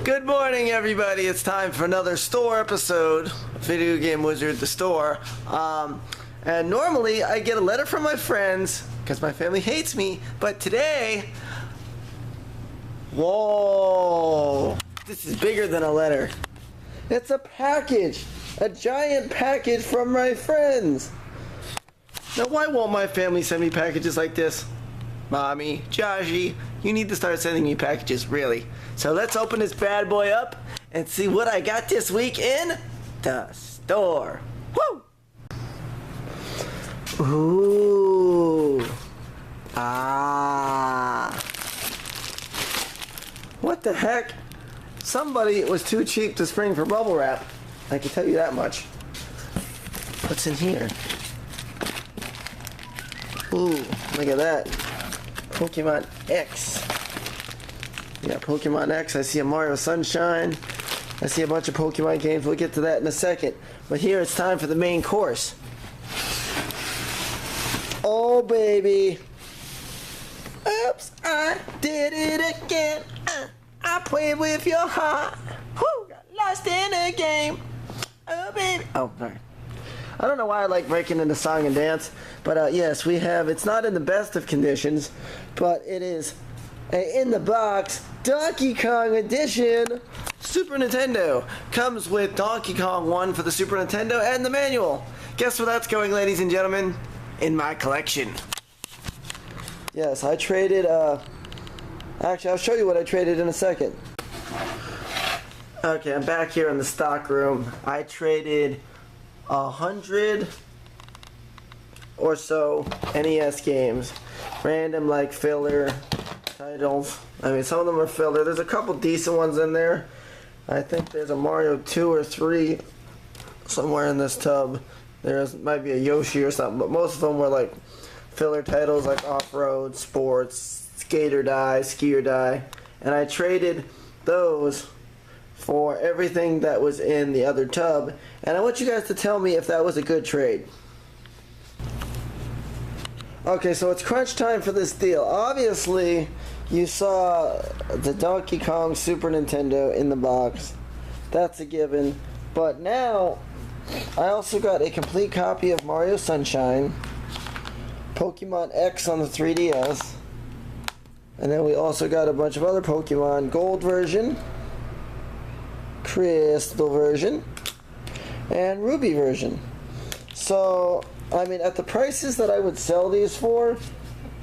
Good morning, everybody. It's time for another store episode, Video Game Wizard, the store. And normally I get a letter from my friends because my family hates me, but today, whoa, this is bigger than a letter. It's a package, a giant package from my friends. Now, why won't my family send me packages like this? Mommy, Joshy, you need to start sending me packages, really. So let's open this bad boy up and see what I got this week in the store. Woo! Ooh. Ah. What the heck? Somebody was too cheap to spring for bubble wrap. I can tell you that much. What's in here? Ooh, look at that. Pokemon X. Yeah, Pokemon X. I see a Mario Sunshine. I see a bunch of Pokemon games. We'll get to that in a second. But here it's time for the main course. Oh, baby. Oops, I did it again. I played with your heart. Whew, got lost in a game. Oh, baby. Oh, sorry. I don't know why I like breaking into song and dance, but yes, we have, it's not in the best of conditions, but it is a in the box Donkey Kong edition. Super Nintendo comes with Donkey Kong 1 for the Super Nintendo and the manual. Guess where that's going, ladies and gentlemen? In my collection. Yes, I traded, actually I'll show you what I traded in a second. Okay, I'm back here in the stock room. I traded 100 or so NES games, random like filler titles. I mean, some of them are filler. There's a couple decent ones in there. I think there's a Mario 2 or 3 somewhere in this tub. There might be a Yoshi or something, but most of them were like filler titles like Off-Road, Sports, Skate or Die, Ski or Die, and I traded those for everything that was in the other tub, and I want you guys to tell me if that was a good trade. Okay, so it's crunch time for this deal. Obviously, you saw the Donkey Kong Super Nintendo in the box. That's a given. But now, I also got a complete copy of Mario Sunshine, Pokemon X on the 3DS, and then we also got a bunch of other Pokemon Gold version, Crystal version, and Ruby version. So, I mean, at the prices that I would sell these for,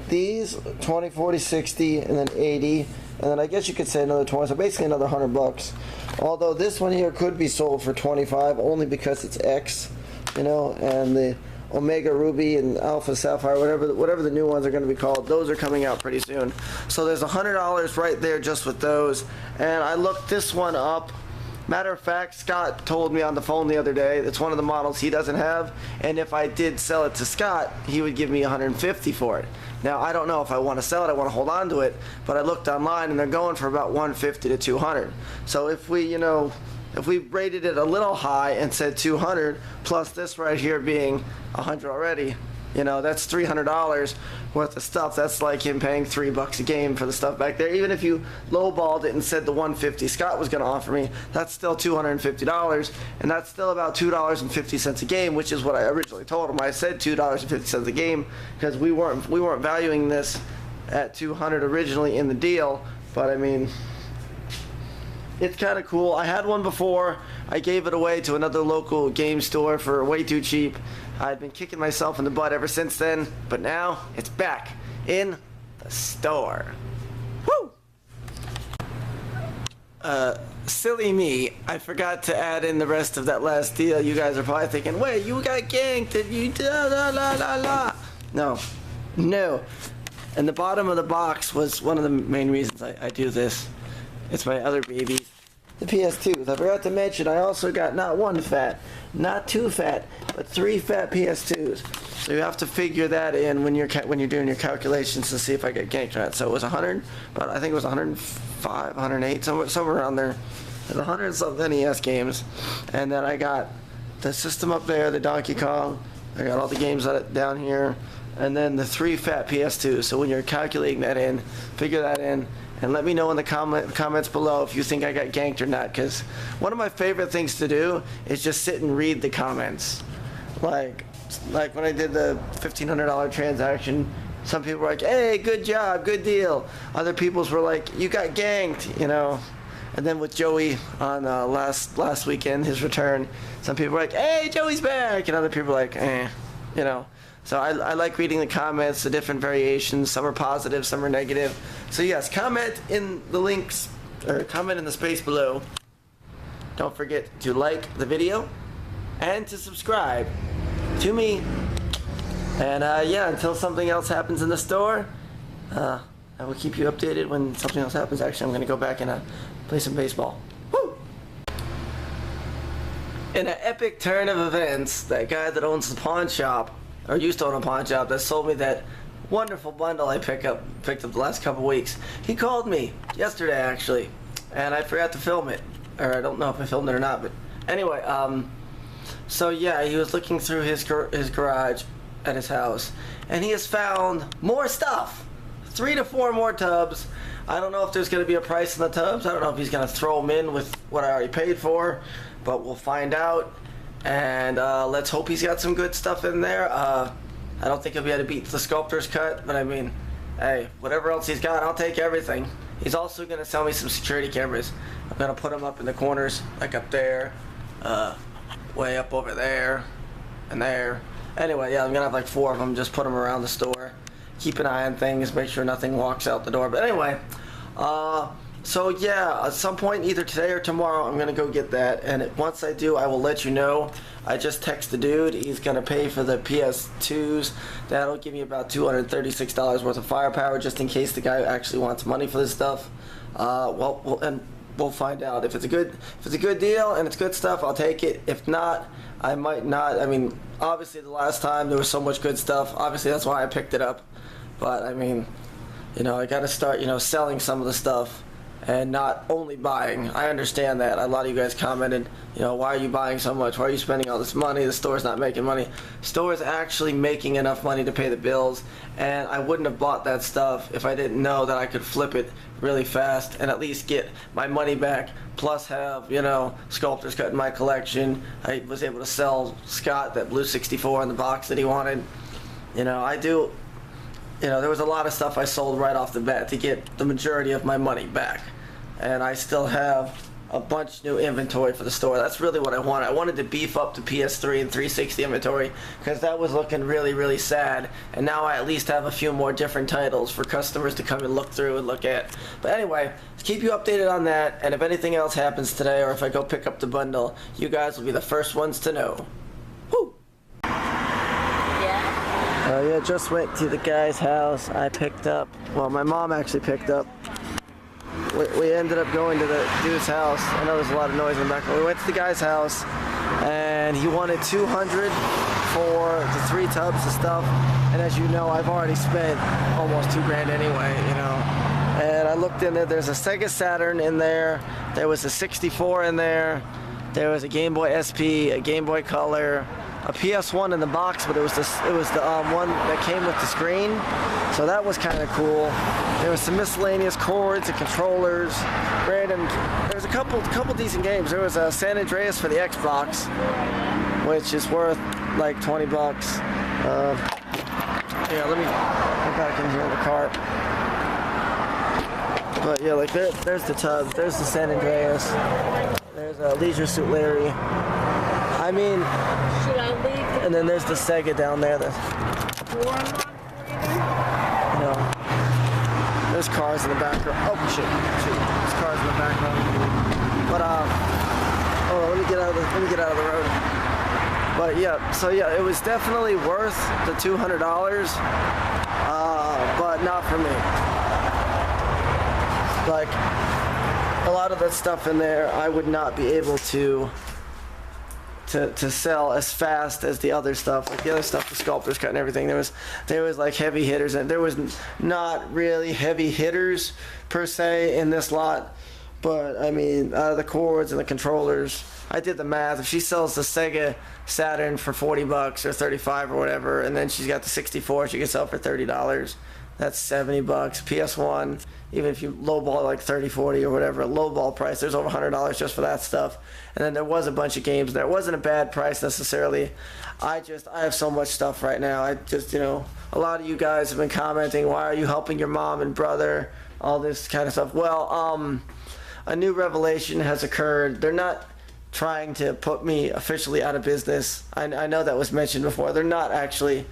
these 20, 40, 60, and then 80, and then I guess you could say another 20, so basically another $100. Although this one here could be sold for 25 only because it's X, you know, and the Omega Ruby and Alpha Sapphire, whatever the new ones are going to be called, those are coming out pretty soon. So there's $100 right there just with those, and I looked this one up. Matter of fact, Scott told me on the phone the other day it's one of the models he doesn't have, and if I did sell it to Scott, he would give me $150 for it. Now, I don't know if I want to sell it, I want to hold on to it, but I looked online and they're going for about $150 to $200. So if we, you know, if we rated it a little high and said $200 plus this right here being $100 already, you know, that's $300 worth of stuff. That's like him paying $3 a game for the stuff back there. Even if you lowballed it and said the $150 Scott was going to offer me, that's still $250, and that's still about $2.50 a game, which is what I originally told him. I said $2.50 a game because we weren't valuing this at $200 originally in the deal. But I mean, it's kind of cool. I had one before. I gave it away to another local game store for way too cheap. I'd been kicking myself in the butt ever since then, but now it's back in the store. Woo! Silly me, I forgot to add in the rest of that last deal. You guys are probably thinking, wait, you got ganked, did you? La la la la. No. And the bottom of the box was one of the main reasons I do this. It's my other babies, the PS2s. I forgot to mention I also got not one fat, not two fat, but 3 fat PS2s. So you have to figure that in when you're doing your calculations to see if I get ganked or not. So it was 100, but I think it was 105, 108, somewhere around there. There's 100 something NES games, and then I got the system up there, the Donkey Kong. I got all the games down here, and then the 3 fat PS2s. So when you're calculating that in, figure that in, and let me know in the comments below if you think I got ganked or not, because one of my favorite things to do is just sit and read the comments. Like when I did the $1,500 transaction, some people were like, hey, good job, good deal. Other people's were like, you got ganked, you know. And then with Joey on last weekend, his return, some people were like, hey, Joey's back, and other people were like, you know. So I like reading the comments, the different variations. Some are positive, some are negative. So yes, comment in the links, or comment in the space below. Don't forget to like the video and to subscribe to me. And yeah, until something else happens in the store, I will keep you updated when something else happens. Actually, I'm going to go back and play some baseball. Woo! In an epic turn of events, that guy that owns the pawn shop, or used to own a pawn shop, that sold me that wonderful bundle I picked up the last couple weeks, he called me yesterday actually, and I forgot to film it, or I don't know if I filmed it or not, but anyway, so yeah, he was looking through his garage at his house, and he has found more stuff, 3 to 4 more tubs. I don't know if there's going to be a price on the tubs. I don't know if he's going to throw them in with what I already paid for, but we'll find out. And let's hope he's got some good stuff in there. I don't think he'll be able to beat the sculptor's cut, but I mean, hey, whatever else he's got, I'll take everything. He's also going to sell me some security cameras. I'm going to put them up in the corners, like up there, way up over there, and there. Anyway, yeah, I'm going to have like 4 of them, just put them around the store. Keep an eye on things, make sure nothing walks out the door. But anyway, so yeah, at some point either today or tomorrow I'm gonna go get that, and once I do I will let you know. I just text the dude, he's gonna pay for the PS2s. That'll give me about $236 worth of firepower, just in case the guy actually wants money for this stuff. We'll find out. If it's a good deal and it's good stuff, I'll take it. If not, I might not. I mean, obviously the last time there was so much good stuff, obviously that's why I picked it up. But I mean, you know, I gotta start, you know, selling some of the stuff and not only buying. I understand that. A lot of you guys commented, you know, why are you buying so much? Why are you spending all this money? The store's not making money. The store's actually making enough money to pay the bills, and I wouldn't have bought that stuff if I didn't know that I could flip it really fast and at least get my money back, plus have, you know, sculptor's cut in my collection. I was able to sell Scott that blue 64 in the box that he wanted. You know, you know, there was a lot of stuff I sold right off the bat to get the majority of my money back. And I still have a bunch new inventory for the store. That's really what I wanted. I wanted to beef up the PS3 and 360 inventory because that was looking really, really sad. And now I at least have a few more different titles for customers to come and look through and look at. But anyway, let's keep you updated on that. And if anything else happens today, or if I go pick up the bundle, you guys will be the first ones to know. Woo! Yeah, just went to the guy's house. I picked up, well, my mom actually picked up. We ended up going to the dude's house. I know there's a lot of noise in the background. We went to the guy's house, and he wanted $200 for the 3 tubs of stuff. And as you know, I've already spent almost $2,000 anyway, you know. And I looked in there. There's a Sega Saturn in there. There was a 64 in there. There was a Game Boy SP, a Game Boy Color, a PS1 in the box, but it was the one that came with the screen, so that was kind of cool. There was some miscellaneous cords and controllers, random. There was a couple decent games. There was a San Andreas for the Xbox, which is worth like $20. Yeah, let me go back in here in the cart. But yeah, like there's the tub, there's the San Andreas, there's a Leisure Suit Larry. I mean, should I leave? And then there's the Sega down there. You know, there's cars in the background. Oh shit, there's cars in the background. But oh, let me get out of the road. But yeah, so yeah, it was definitely worth the $200, but not for me. Like a lot of that stuff in there, I would not be able to sell as fast as the other stuff. Like the other stuff, the sculptor's cut and everything, there was like heavy hitters, and there was not really heavy hitters per se in this lot. But I mean, the cords and the controllers, I did the math. If she sells the Sega Saturn for $40 or $35 or whatever, and then she's got the 64 she can sell for $30, that's $70. PS1, even if you lowball like 30, 40 or whatever, lowball price, there's over $100 just for that stuff. And then there was a bunch of games there. It wasn't a bad price necessarily. I have so much stuff right now. I just, a lot of you guys have been commenting, why are you helping your mom and brother, all this kind of stuff. Well, a new revelation has occurred. They're not trying to put me officially out of business. I know that was mentioned before. They're not actually.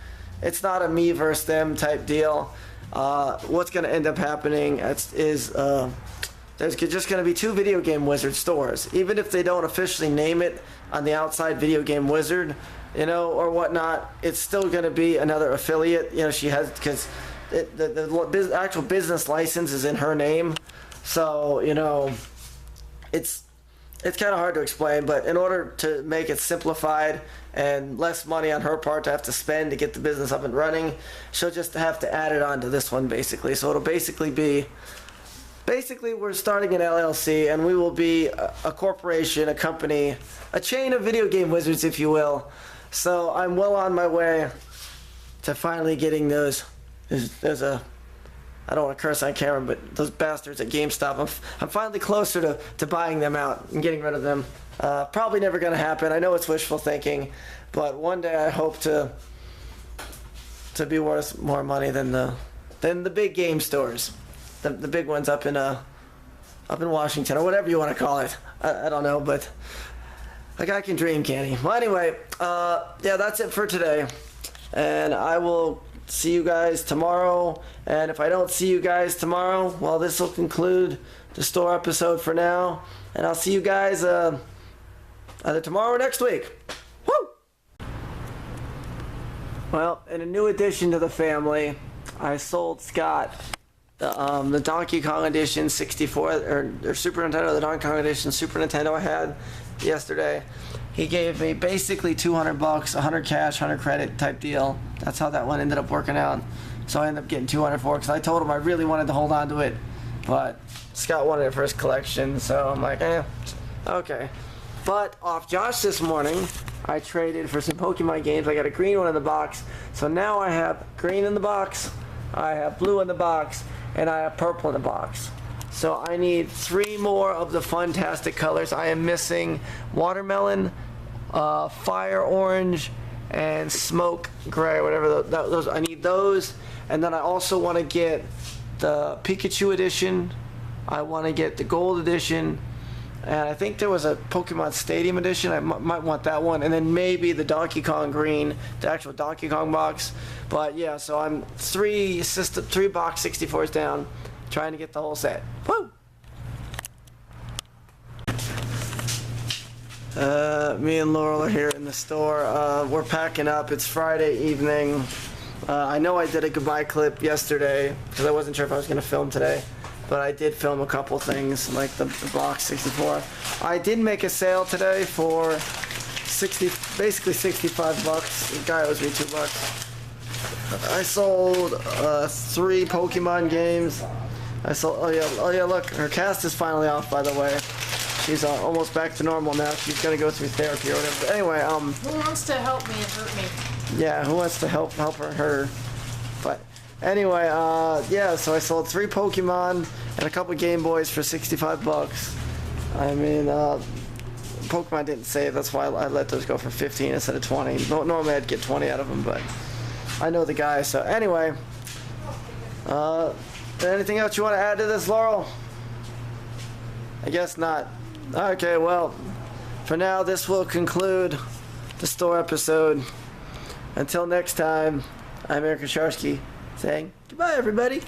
It's not a me versus them type deal. What's going to end up happening is there's just going to be 2 Video Game Wizard stores. Even if they don't officially name it on the outside Video Game Wizard, or whatnot, it's still going to be another affiliate. She has, because the actual business license is in her name. So, it's kind of hard to explain, but in order to make it simplified and less money on her part to have to spend to get the business up and running, she'll just have to add it on to this one, basically. So it'll basically we're starting an LLC, and we will be a corporation, a company, a chain of video game wizards, if you will. So I'm well on my way to finally getting those. I don't want to curse on camera, but those bastards at GameStop, I'm finally closer to buying them out and getting rid of them. Probably never going to happen. I know it's wishful thinking, but one day I hope to be worth more money than the big game stores, the big ones up in Washington, or whatever you want to call it. I don't know, but a guy can dream, can't he? Well, anyway, yeah, that's it for today, and I will see you guys tomorrow. And if I don't see you guys tomorrow, well, this will conclude the store episode for now, and I'll see you guys either tomorrow or next week. Woo! Well, in a new addition to the family, I sold Scott the Donkey Kong Edition 64 or Super Nintendo, the Donkey Kong Edition Super Nintendo I had yesterday. He gave me basically $200, 100 cash, 100 credit type deal. That's how that one ended up working out. So I ended up getting 200 for it because I told him I really wanted to hold on to it, but Scott wanted it for his collection, so I'm like, okay. But off Josh this morning, I traded for some Pokemon games. I got a green one in the box, so now I have green in the box, I have blue in the box, and I have purple in the box. So I need 3 more of the fantastic colors. I am missing watermelon, fire orange, and smoke gray, whatever those. I need those, and then I also want to get the Pikachu edition. I want to get the gold edition, and I think there was a Pokemon Stadium edition. I might want that one, and then maybe the Donkey Kong green, the actual Donkey Kong box. But yeah, so I'm 3 box 64s down, trying to get the whole set. Woo! Me and Laurel are here in the store. We're packing up. It's Friday evening. I know I did a goodbye clip yesterday because I wasn't sure if I was going to film today, but I did film a couple things like the box 64. I did make a sale today for basically $65. The guy owes me $2. I sold 3 Pokemon games. I sold. Oh yeah, look, her cast is finally off, by the way. She's almost back to normal now. She's gonna go through therapy or whatever. But anyway, who wants to help me and hurt me? Yeah, who wants to help her and hurt her? But anyway, yeah. So I sold 3 Pokemon and a couple Game Boys for $65. I mean, Pokemon didn't save. That's why I let those go for 15 instead of 20. Normally I'd get 20 out of them, but I know the guy. So anyway, anything else you want to add to this, Laurel? I guess not. Okay, well, for now, this will conclude the store episode. Until next time, I'm Eric Kosharsky saying goodbye, everybody.